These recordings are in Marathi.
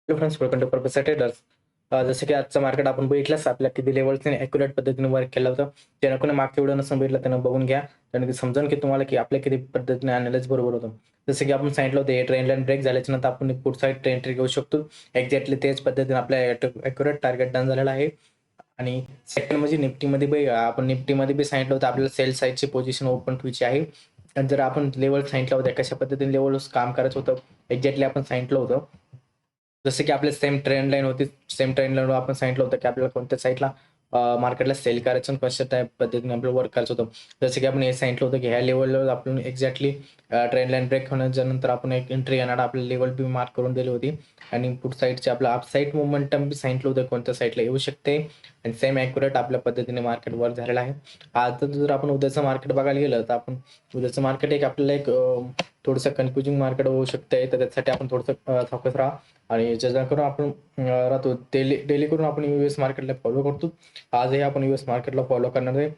Hello friends, welcome to purpose traders. जसं की आजचं मार्केट आपण बघितलंच, आपल्या किती लेवल्सने ॲक्युरेट पद्धतीने वर्क केलं होतं. ज्यानं मागच्या व्हिडिओ नसून बघितलं त्यानं बघून घ्या. त्यानं ते समजेल की तुम्हाला की आपल्या किती पद्धतीने अॅनालाइज बरोबर होतं. जसं की आपण सांगितलं होतं, हे ट्रेंड लाईन ब्रेक झाल्याच्या नंतर आपण पुढ साईड एंट्री घेऊ शकतो. एक्झॅक्टली तेच पद्धतीने आपल्या ॲक्युरेट टार्गेट डन झालेला आहे. आणि सेकंड म्हणजे निफ्टीमध्ये बी आपण निफ्टीमध्ये बी सांगितलं होतं आपल्याला सेल साईडची पोझिशन ओपन ठेवायची आहे. आणि जर आपण लेवल सांगितलं होतं, कशा पद्धतीने लेवलवर काम करायचं होतं, एक्झॅक्टली आपण सांगितलं होतं. जसं की आपल्या सेम ट्रेंड लाईन होती. सेम ट्रेंड लाईनवर आपण सांगितलं होतं, की आपल्याला कोणत्या साईडला मार्केटला सेल करायचं आणि कशा टाइप पद्धतीने आपल्याला वर्क करायचं होतं. जसं की आपण हे सांगितलं होतं, की ह्या लेव्हलवर आपण एक्झॅक्टली ट्रेंड लाईन ब्रेक होण्याच्या नंतर आपण एक एंट्री येणार आपल्या लेवल बी मार्क करून दिली होती. आणि पुढ साईडचे आपलं अप साईड मोमेंटम बी सांगितलं होतं, कोणत्या साईडला येऊ शकते. आणि सेम ॲक्युरेट आपल्या पद्धतीने मार्केट वर्क झालेलं आहे. आता जर आपण उद्याचं मार्केट बघायला गेलं, तर आपण उद्याचं मार्केट एक आपल्याला एक थोडंसं कन्फ्युजिंग मार्केट होऊ शकते. तर त्यासाठी आपण थोडंसं फोकस राहा. आणि जेणेकरून आपण राहतो डेली डेली करून आपण यूएस मार्केटला फॉलो करतो. आजही आपण यूएस मार्केटला फॉलो करणार आहे.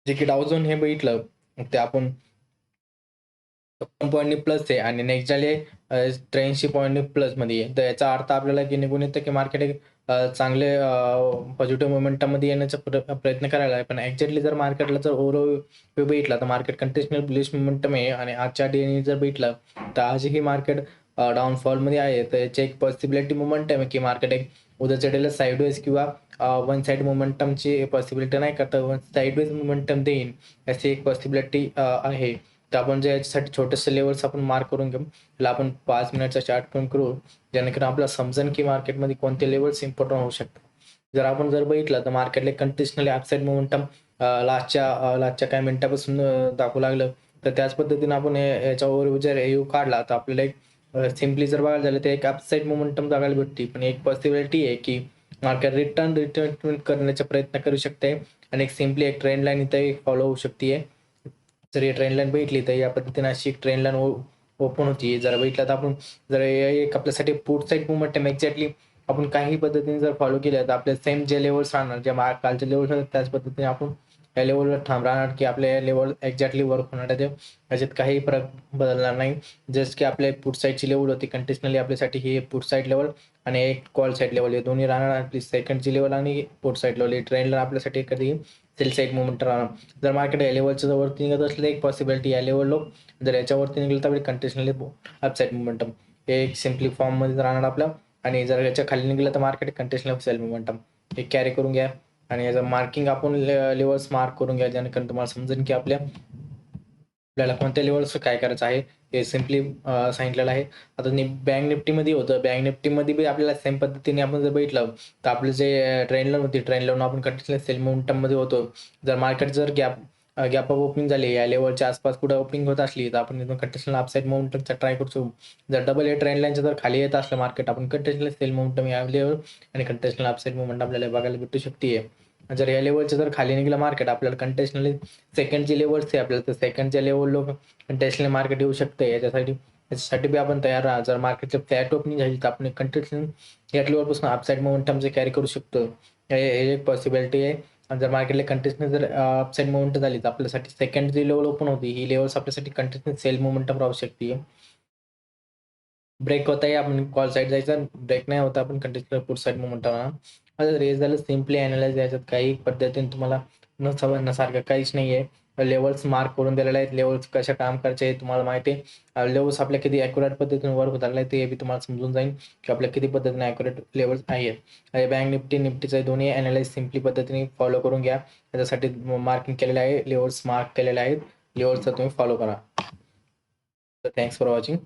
जे की डाव झोन हे बघितलं, ते आपण 56 पॉईंटनी प्लस आहे आणि नेक्स्ट झाले 83 पॉईंटनी प्लसमध्ये आहे. तर याचा अर्थ आपल्याला की निघून येतं की मार्केट एक चांगले पॉझिटिव्ह मोमेंटममध्ये येण्याचा प्रयत्न करायला आहे. पण एक्झॅक्टली जर मार्केटला जर ओव्हरव्ह्यू बघितला, तर मार्केट कंटिन्युअस बुलिश मोमेंटम आहे आणि आजच्या डेने जर बघितलं, तर आजही मार्केट डाऊनफॉलमध्ये आहे. तर याची एक पॉसिबिलिटी मोमेंटम आहे की मार्केट एक उद्याच्या डेला साइडवेज किंवा वन साइड मोमेंटमची पॉसिबिलिटी नाही करता वन साइडवेज मोमेंटम देईन, अशी एक पॉसिबिलिटी आहे. तर आपण जे याच्यासाठी छोटेसे लेवल्स आपण मार्क करून घेऊ. त्याला आपण 5 मिनिटचा चार्ट पण करू, जेणेकरून आपल्याला समजेल की मार्केटमध्ये कोणते लेवल्स इम्पोर्टंट होऊ शकतात. जर आपण बघितलं, तर मार्केटला कंटिन्युअसली अपसाईड मोमेंटम लास्टच्या काही मिनिटापासून दाखवू लागलं. तर त्याच पद्धतीने आपण याच्यावर जर व्ह्यू काढला, तर आपल्याला एक सिम्पली जर बघायला झालं, तर एक अपसाईड मोमेंटम बघायला भेटते. पण एक पॉसिबिलिटी आहे की मार्केट रिटर्न करण्याचा प्रयत्न करू शकते आणि एक सिम्पली एक ट्रेंड लाईन इथे फॉलो होऊ शकते. जर ही ट्रेंड लाईन बघितली, तर या पद्धतीने अशी एक ट्रेंड लाईन ओपन होती. जर बघितलं, तर आपण जर एक आपल्यासाठी पुट साईड मोमेंटम एक्झॅक्टली आपण काही पद्धतीने जर फॉलो केलं, तर आपले सेम जे लेवल्स राहणार, जे कालचे लेवल्स होते त्याच पद्धतीने आपण या लेवलवर ठाम राहणार, की आपल्या या लेवल एक्झॅक्टली वर्क होणार आहे. याच्यात काही फरक बदलणार नाही. जसं की आपल्या पुट साईडची लेवल होती कंटिन्युअसली आपल्यासाठी ही पुट साईड लेवल आणि एक कॉल साईड लेवल हे दोन्ही राहणार. आपली सेकंडची लेवल आणि पुट साईड लेवल ही ट्रेंड लाईन आपल्यासाठी कधी सेल साईड मोमेंट राहणार. जर मार्केट या लेवलच्या वरती निघत असले, एक पॉसिबिलिटी या लेवलला जर याच्यावरती निघलं, तर कंटिन्युअसली अपसाईड मोमेंटम हे एक सिम्पली फॉर्ममध्ये राहणार आपलं. आणि जर याच्या खाली निघलं, तर मार्केट कंटिन्युअसली सेल मोमेंटम हे कॅरी करून घ्या. आणि याचं मार्किंग आपण लेवल्स मार्क करून घ्या, जेणेकरून तुम्हाला समजेल की आपल्याला कोणत्या लेवल्सवर काय करायचं आहे, हे सिम्पली सांगितलेलं आहे. आता बँक निफ्टीमध्ये होतं. बँक निफ्टीमध्ये बी आपल्याला सेम पद्धतीने आपण जर बघितलं, तर आपलं जे ट्रेंड लाईन होती, ट्रेंड लाईन आपण कंटिन्युअसली सेल मोमेंटममध्ये होतो. जर मार्केट जर गॅप ऑफ ओपनिंग झाली, या लेवलच्या आसपास कुठे ओपनिंग होत असली, तर आपण इथून कंटिन्युअसली अपसाईड मोमेंटमचा ट्राय करू. जर डबल हे ट्रेंड लाईनच्या जर खाली येत असलं मार्केट, आपण कंटिन्युअसली सेल मोमेंटम या लेवल आणि कंटिन्युअसली अपसाईड मोमेंट आपल्याला बघायला भेटू शकते. जर या लेवलच्या जर खाली निघालं मार्केट, आपल्याला कंटिन्युअसली सेकंडची लेवल्स आहे आपल्याला, तर सेकंडच्या लेवलला कंटिन्युअसली मार्केट येऊ शकते. याच्यासाठी बी आपण तयार राहा. जर मार्केटची फ्लॅट ओपनिंग झाली, तर आपण कंटिन्युअसली या लेवलपासून अपसाईड मोमेंटमचे कॅरी करू शकतो. हे एक पॉसिबिलिटी आहे. आणि जर मार्केटला कंटिन्युअसली जर अपसाईड मोमेंट झाली, तर आपल्यासाठी सेकंड जी लेवल ओपन होती, ही लेवल्स आपल्यासाठी कंटिन्युअसली सेल मोमेंटम राहू शकते. ब्रेक होत आहे, आपण कॉल साईड जायचं. ब्रेक नाही होता, आपण कंटिन्युअसली पुट साईड मोमेंटम राहणार. आता रेस झालं सिम्पली अॅनलाइज. याच्यात काही पद्धतीने तुम्हाला न समजण्यासारखं काहीच नाही आहे. लेवल्स मार्क करून दिलेले आहेत. लेवल्स कशा काम करायचे हे तुम्हाला माहिती आहे. लेवल्स आपल्या किती ॲक्युरेट पद्धतीने वर्क होत आहे, ते बी तुम्हाला समजून जाईल की आपल्या किती पद्धतीने ॲक्युरेट लेवल्स आहेत. बँक निफ्टीचं दोन्ही अॅनलाइज सिम्पली पद्धतीने फॉलो करून घ्या. त्याच्यासाठी मार्किंग केलेलं आहे, लेवल्स मार्क केलेले आहेत. लेवल्सचा तुम्ही फॉलो करा. तर थँक्स फॉर वॉचिंग.